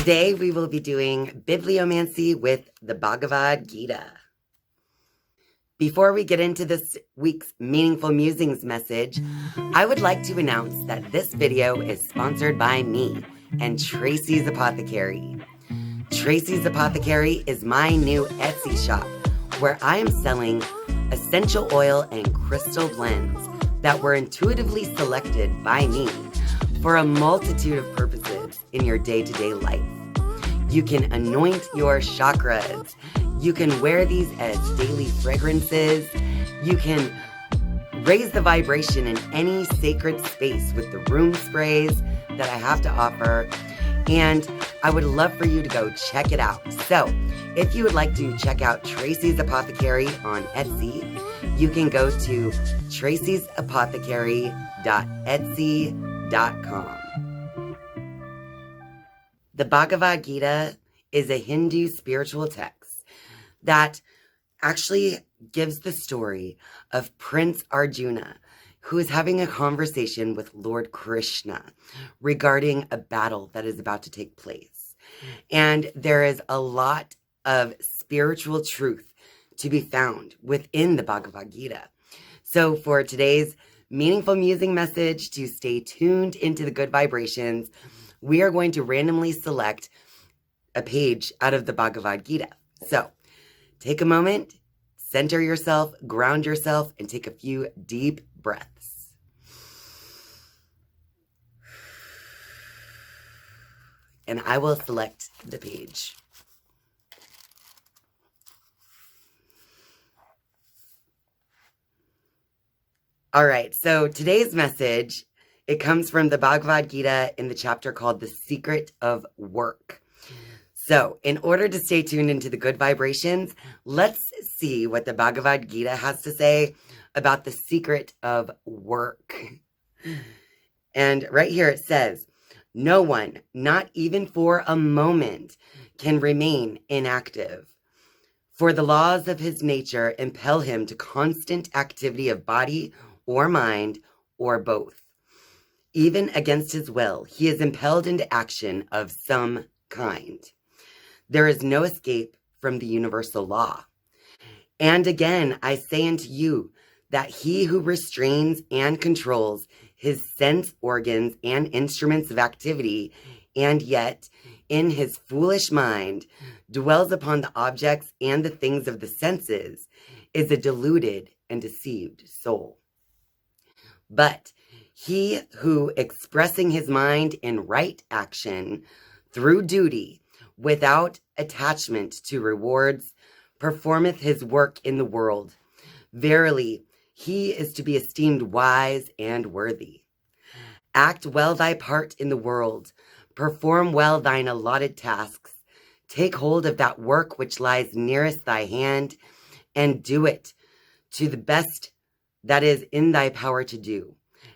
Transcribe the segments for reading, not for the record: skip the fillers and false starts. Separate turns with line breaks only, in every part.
Today we will be doing bibliomancy with the Bhagavad Gita. Before we get into this week's Meaningful Musings message, I would like to announce that this video is sponsored by me and Tracey's Apothecary. Tracey's Apothecary is my new Etsy shop where I am selling essential oil and crystal blends that were intuitively selected by me for a multitude of purposes in your day-to-day life. You can anoint your chakras. You can wear these as daily fragrances. You can raise the vibration in any sacred space with the room sprays that I have to offer. And I would love for you to go check it out. So if you would like to check out Tracey's Apothecary on Etsy, you can go to traceysapothecary.etsy.com. The Bhagavad Gita is a Hindu spiritual text that actually gives the story of Prince Arjuna, who is having a conversation with Lord Krishna regarding a battle that is about to take place. And there is a lot of spiritual truth to be found within the Bhagavad Gita. So for today's meaningful musing message, to stay tuned into the good vibrations, we are going to randomly select a page out of the Bhagavad Gita. So take a moment, center yourself, ground yourself, and take a few deep breaths. And I will select the page. All right, so today's message, it comes from the Bhagavad Gita in the chapter called The Secret of Work. So in order to stay tuned into the good vibrations, let's see what the Bhagavad Gita has to say about the secret of work. And right here it says, no one, not even for a moment, can remain inactive. For the laws of his nature impel him to constant activity of body or mind or both. Even against his will, he is impelled into action of some kind. There is no escape from the universal law. And again, I say unto you that he who restrains and controls his sense organs and instruments of activity, and yet in his foolish mind dwells upon the objects and the things of the senses, is a deluded and deceived soul. But he who, expressing his mind in right action through duty, without attachment to rewards, performeth his work in the world, verily he is to be esteemed wise and worthy. Act well thy part in the world, perform well thine allotted tasks, take hold of that work which lies nearest thy hand, and do it to the best that is in thy power to do,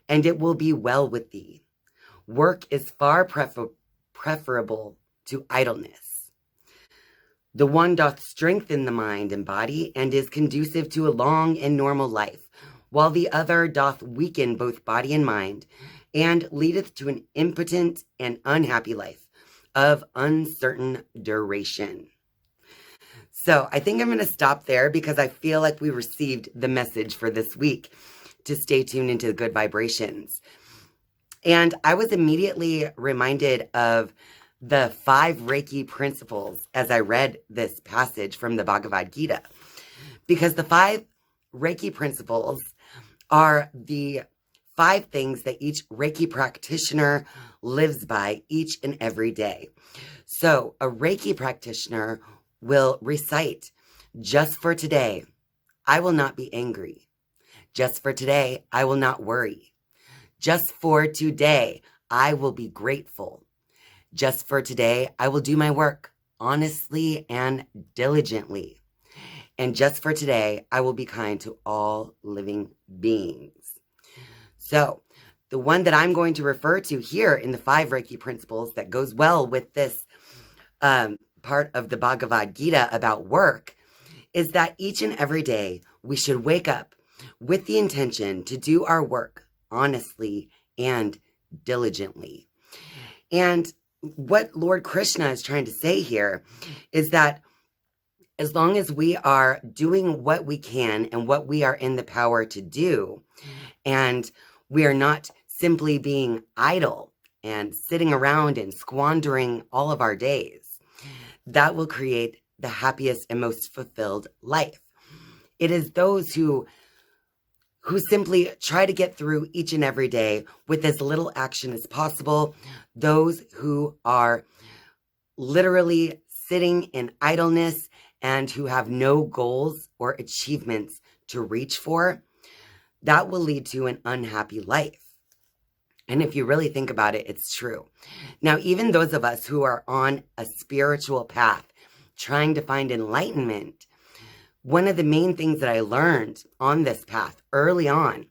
and it will be well with thee. Work is far preferable to idleness. The one doth strengthen the mind and body, and is conducive to a long and normal life, while the other doth weaken both body and mind, and leadeth to an impotent and unhappy life of uncertain duration. So I think I'm going to stop there because I feel like we received the message for this week to stay tuned into the good vibrations. And I was immediately reminded of the 5 Reiki principles as I read this passage from the Bhagavad Gita, because the 5 Reiki principles are the 5 things that each Reiki practitioner lives by each and every day. So a Reiki practitioner will recite, just for today, I will not be angry. Just for today, I will not worry. Just for today, I will be grateful. Just for today, I will do my work honestly and diligently. And just for today, I will be kind to all living beings. So, the one that I'm going to refer to here in the 5 Reiki principles that goes well with this part of the Bhagavad Gita about work is that each and every day we should wake up with the intention to do our work honestly and diligently. And what Lord Krishna is trying to say here is that as long as we are doing what we can and what we are in the power to do, and we are not simply being idle and sitting around and squandering all of our days, that will create the happiest and most fulfilled life. It is those who simply try to get through each and every day with as little action as possible, those who are literally sitting in idleness and who have no goals or achievements to reach for, that will lead to an unhappy life. And if you really think about it, it's true. Now, even those of us who are on a spiritual path, trying to find enlightenment, one of the main things that I learned on this path early on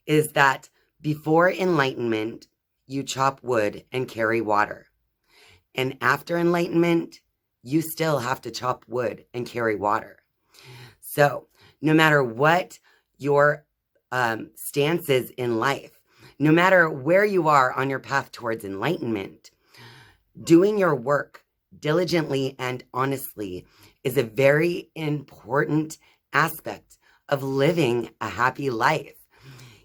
is that before enlightenment, you chop wood and carry water. And after enlightenment, you still have to chop wood and carry water. So no matter what your stance is in life, no matter where you are on your path towards enlightenment, doing your work diligently and honestly is a very important aspect of living a happy life.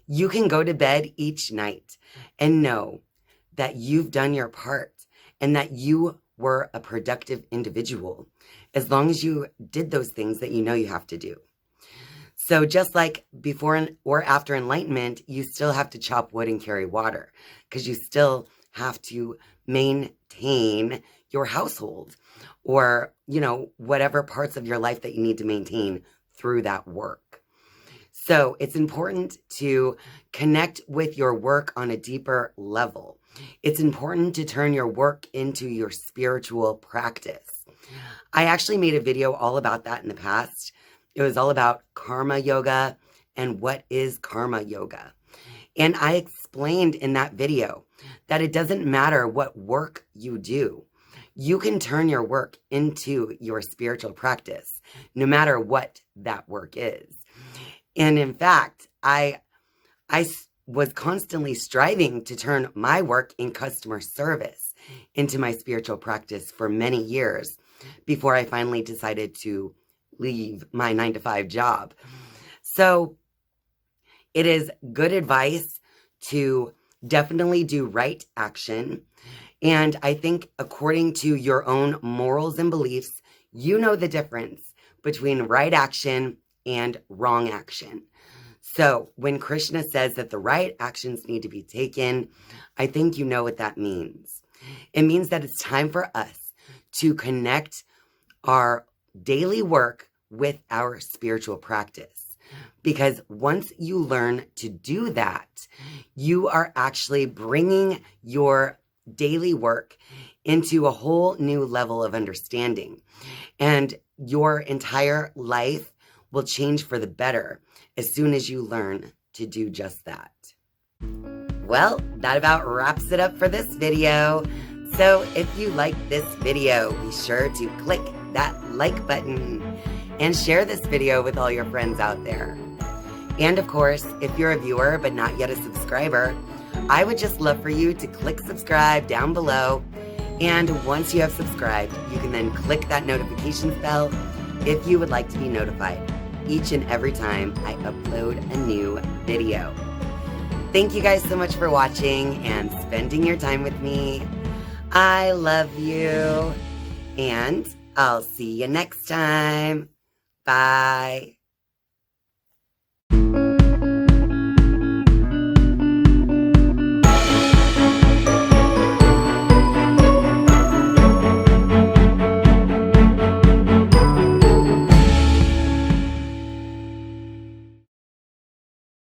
You can go to bed each night and know that you've done your part and that you were a productive individual as long as you did those things that you know you have to do. So just like before or after enlightenment, you still have to chop wood and carry water because you still have to maintain your household or, whatever parts of your life that you need to maintain through that work. So it's important to connect with your work on a deeper level. It's important to turn your work into your spiritual practice. I actually made a video all about that in the past. It was all about karma yoga and what is karma yoga. And I explained in that video that it doesn't matter what work you do. You can turn your work into your spiritual practice, no matter what that work is. And in fact, I was constantly striving to turn my work in customer service into my spiritual practice for many years before I finally decided to leave my 9-to-5 job. So it is good advice to definitely do right action. And I think according to your own morals and beliefs, you know the difference between right action and wrong action. So when Krishna says that the right actions need to be taken, I think you know what that means. It means that it's time for us to connect our daily work with our spiritual practice. Because once you learn to do that, you are actually bringing your daily work into a whole new level of understanding. And your entire life will change for the better as soon as you learn to do just that. Well, that about wraps it up for this video. So if you like this video, be sure to click that like button and share this video with all your friends out there. And of course, if you're a viewer but not yet a subscriber, I would just love for you to click subscribe down below. And once you have subscribed, you can then click that notifications bell if you would like to be notified each and every time I upload a new video. Thank you guys so much for watching and spending your time with me. I love you, and I'll see you next time. Bye.